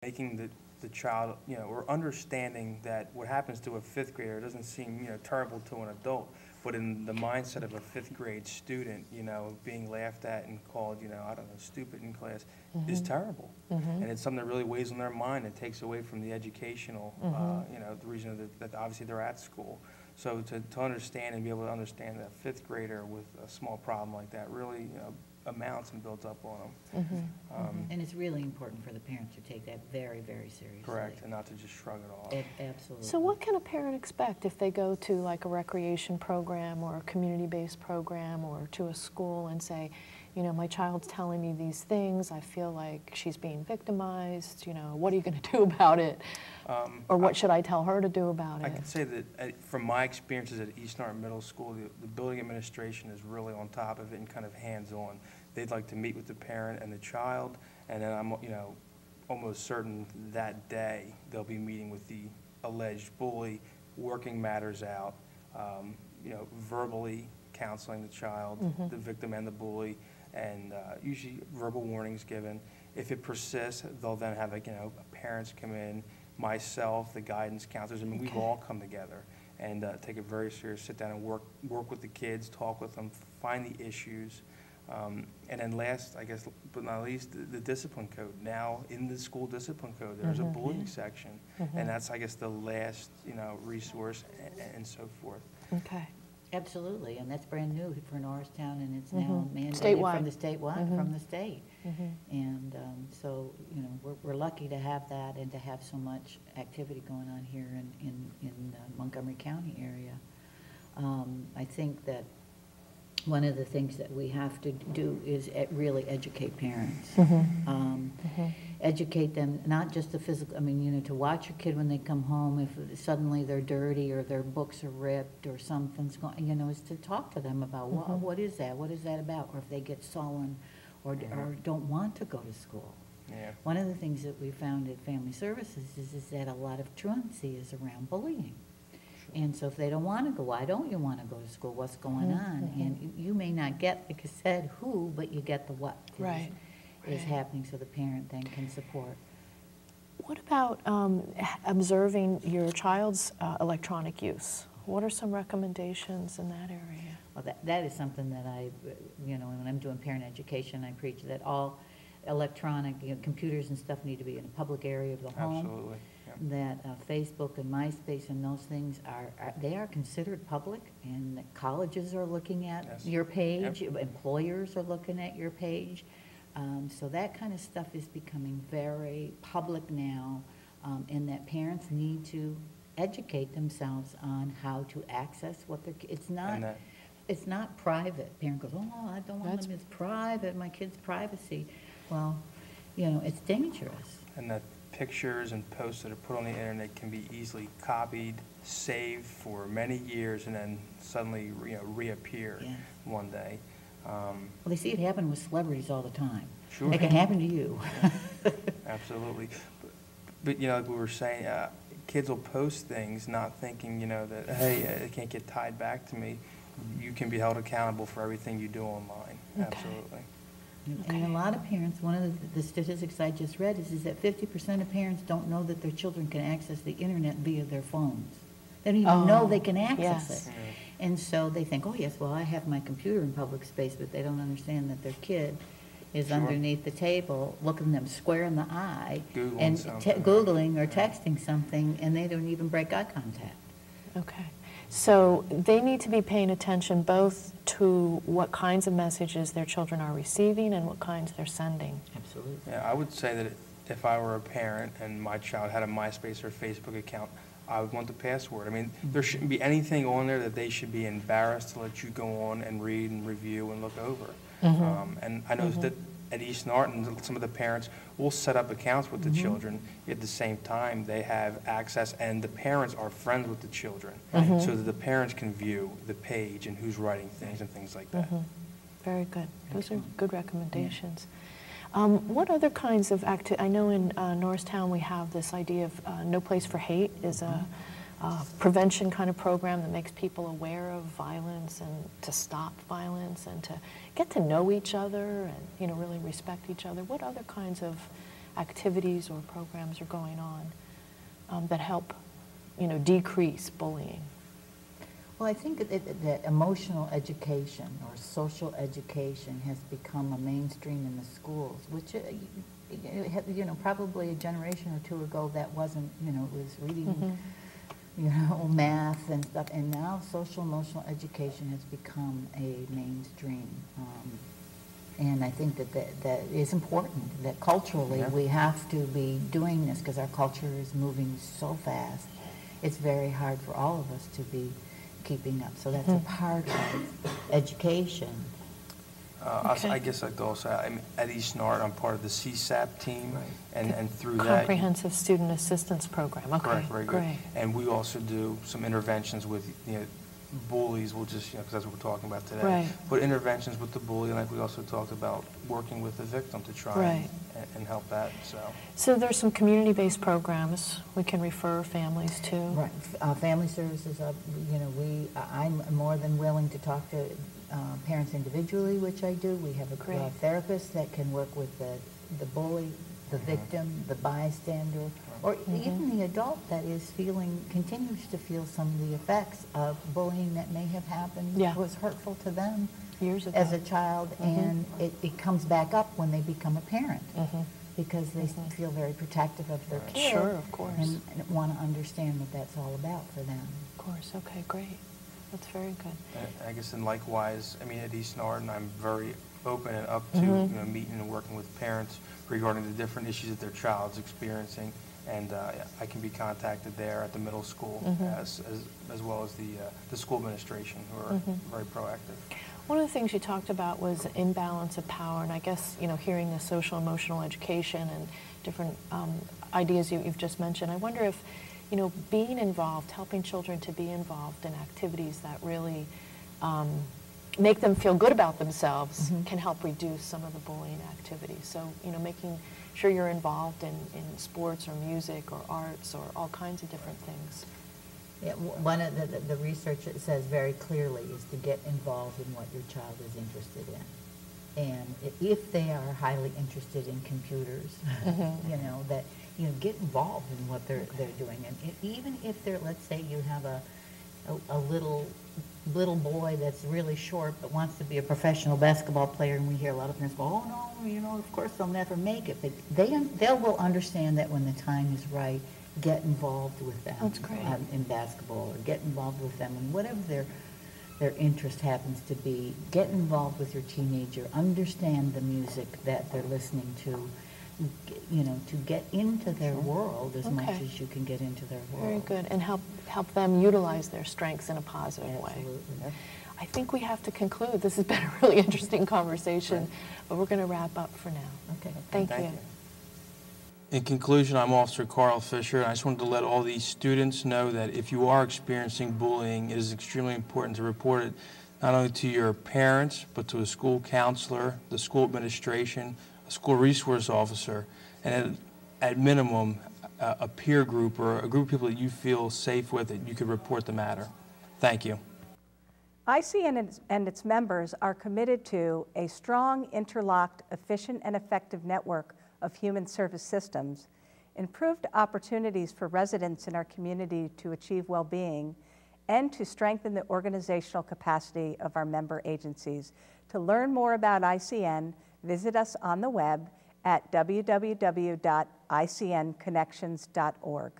making the child, or understanding that what happens to a fifth grader doesn't seem, terrible to an adult, but in the mindset of a fifth grade student, being laughed at and called, I don't know, stupid in class is terrible. And it's something that really weighs on their mind and takes away from the educational, the reason that obviously they're at school. So to understand and be able to understand that fifth grader with a small problem like that really, amounts and builds up on them. And it's really important for the parents to take that very, very seriously. Correct, and not to just shrug it off. Absolutely. So what can a parent expect if they go to like a recreation program or a community-based program or to a school and say, my child's telling me these things, I feel like she's being victimized, what are you going to do about it? Or what should I tell her to do about it? I can say that from my experiences at East Norristown Middle School, the building administration is really on top of it and kind of hands-on. They'd like to meet with the parent and the child, and then I'm, almost certain that day they'll be meeting with the alleged bully, working matters out, verbally counseling the child, the victim and the bully, and usually verbal warnings given. If it persists, they'll then have parents come in, myself, the guidance counselors. I mean, we've all come together and take a very serious sit down and work with the kids, talk with them, find the issues. And then last, I guess, but not least, the discipline code. Now, in the school discipline code, there's a bullying section, and that's, I guess, the last, resource and so forth. Okay. Absolutely, and that's brand new for Norristown, and it's now mandated Statewide. from the from the state. And so, we're lucky to have that and to have so much activity going on here in the Montgomery County area. I think that one of the things that we have to do is really educate parents. Educate them, not just the physical, to watch your kid when they come home, if suddenly they're dirty or their books are ripped or something's going, is to talk to them about what is that about, or if they get sullen or don't want to go to school. Yeah. One of the things that we found at Family Services is that a lot of truancy is around bullying. And so if they don't want to go, why don't you want to go to school? What's going on? And you may not get, like I said, who, but you get the what is happening, so the parent then can support. What about observing your child's electronic use? What are some recommendations in that area? Well, that is something that I, when I'm doing parent education, I preach that all electronic, computers and stuff need to be in a public area of the home. Absolutely. That Facebook and MySpace and those things are considered public, and that colleges are looking at your page, employers are looking at your page. So that kind of stuff is becoming very public now, and that parents need to educate themselves on how to access what their kids. It's not private. Parent goes, oh, I don't want them. It's private. My kid's privacy. Well, it's dangerous. And that pictures and posts that are put on the internet can be easily copied, saved for many years, and then suddenly reappear one day. Well, they see it happen with celebrities all the time. Sure. It can happen to you. Absolutely. But like we were saying, kids will post things not thinking, that, hey, it can't get tied back to me. You can be held accountable for everything you do online. Absolutely. And a lot of parents, one of the statistics I just read is that 50% of parents don't know that their children can access the internet via their phones. They don't even know they can access it. And so they think, oh yes, well I have my computer in public space, but they don't understand that their kid is underneath the table looking them square in the eye and Googling or texting something, and they don't even break eye contact. Okay. So they need to be paying attention both to what kinds of messages their children are receiving and what kinds they're sending. Absolutely. Yeah, I would say that if I were a parent and my child had a MySpace or Facebook account, I would want the password. There shouldn't be anything on there that they should be embarrassed to let you go on and read and review and look over. And I know that at East Norristown, some of the parents will set up accounts with the children. At the same time, they have access, and the parents are friends with the children, so that the parents can view the page and who's writing things and things like that. Very good. Those are good recommendations. What other kinds of I know in Norristown we have this idea of No Place for Hate is a prevention kind of program that makes people aware of violence and to stop violence and to get to know each other and really respect each other. What other kinds of activities or programs are going on that help, decrease bullying? Well, I think that emotional education or social education has become a mainstream in the schools, which, probably a generation or two ago that wasn't, it was reading, math and stuff, and now social emotional education has become a mainstream. And I think that is important, that culturally we have to be doing this because our culture is moving so fast. It's very hard for all of us to be keeping up. So that's a part of education. I guess I'd also, at East Nart, I'm part of the CSAP team, and through that... Comprehensive Student Assistance Program. Okay, correct, very good. Great. And we also do some interventions with, bullies, we'll just, because that's what we're talking about today. Right. But interventions with the bully, like we also talked about working with the victim to try and help that, So there's some community-based programs we can refer families to. Right. Family services, I'm more than willing to talk to parents individually, which I do. We have a therapist that can work with the bully, the victim, the bystander, or even the adult that is continues to feel some of the effects of bullying that may have happened, was hurtful to them years ago as a child, and it comes back up when they become a parent, because they feel very protective of their kid, sure, of course, and want to understand what that's all about for them. Of course, okay, great. That's very good. I guess, and likewise, at East Norristown, I'm very open and up to meeting and working with parents regarding the different issues that their child's experiencing, and I can be contacted there at the middle school as well as the school administration, who are very proactive. One of the things you talked about was imbalance of power, and I guess hearing the social emotional education and different ideas you've just mentioned, I wonder if being involved, helping children to be involved in activities that really make them feel good about themselves can help reduce some of the bullying activities. So, making sure you're involved in sports or music or arts or all kinds of different things. Yeah, one of the research says very clearly is to get involved in what your child is interested in. And if they are highly interested in computers, get involved in what they're doing. And even if they're, let's say you have a little boy that's really short but wants to be a professional basketball player, and we hear a lot of parents go, oh no, of course they'll never make it. But they will understand that when the time is right, get involved with them. That's great. In basketball, or get involved with them in whatever their interest happens to be. Get involved with your teenager. Understand the music that they're listening to. To get into their world as much as you can get into their world. Very good, and help them utilize their strengths in a positive way. Absolutely. I think we have to conclude. This has been a really interesting conversation, but we're going to wrap up for now. Okay. Thank you. In conclusion, I'm Officer Carl Fisher, and I just wanted to let all these students know that if you are experiencing bullying, it is extremely important to report it not only to your parents, but to a school counselor, the school administration, a school resource officer, and at minimum, a peer group or a group of people that you feel safe with that you could report the matter. Thank you. ICN and its members are committed to a strong, interlocked, efficient, and effective network of human service systems, improved opportunities for residents in our community to achieve well-being, and to strengthen the organizational capacity of our member agencies. To learn more about ICN, visit us on the web at www.icnconnections.org.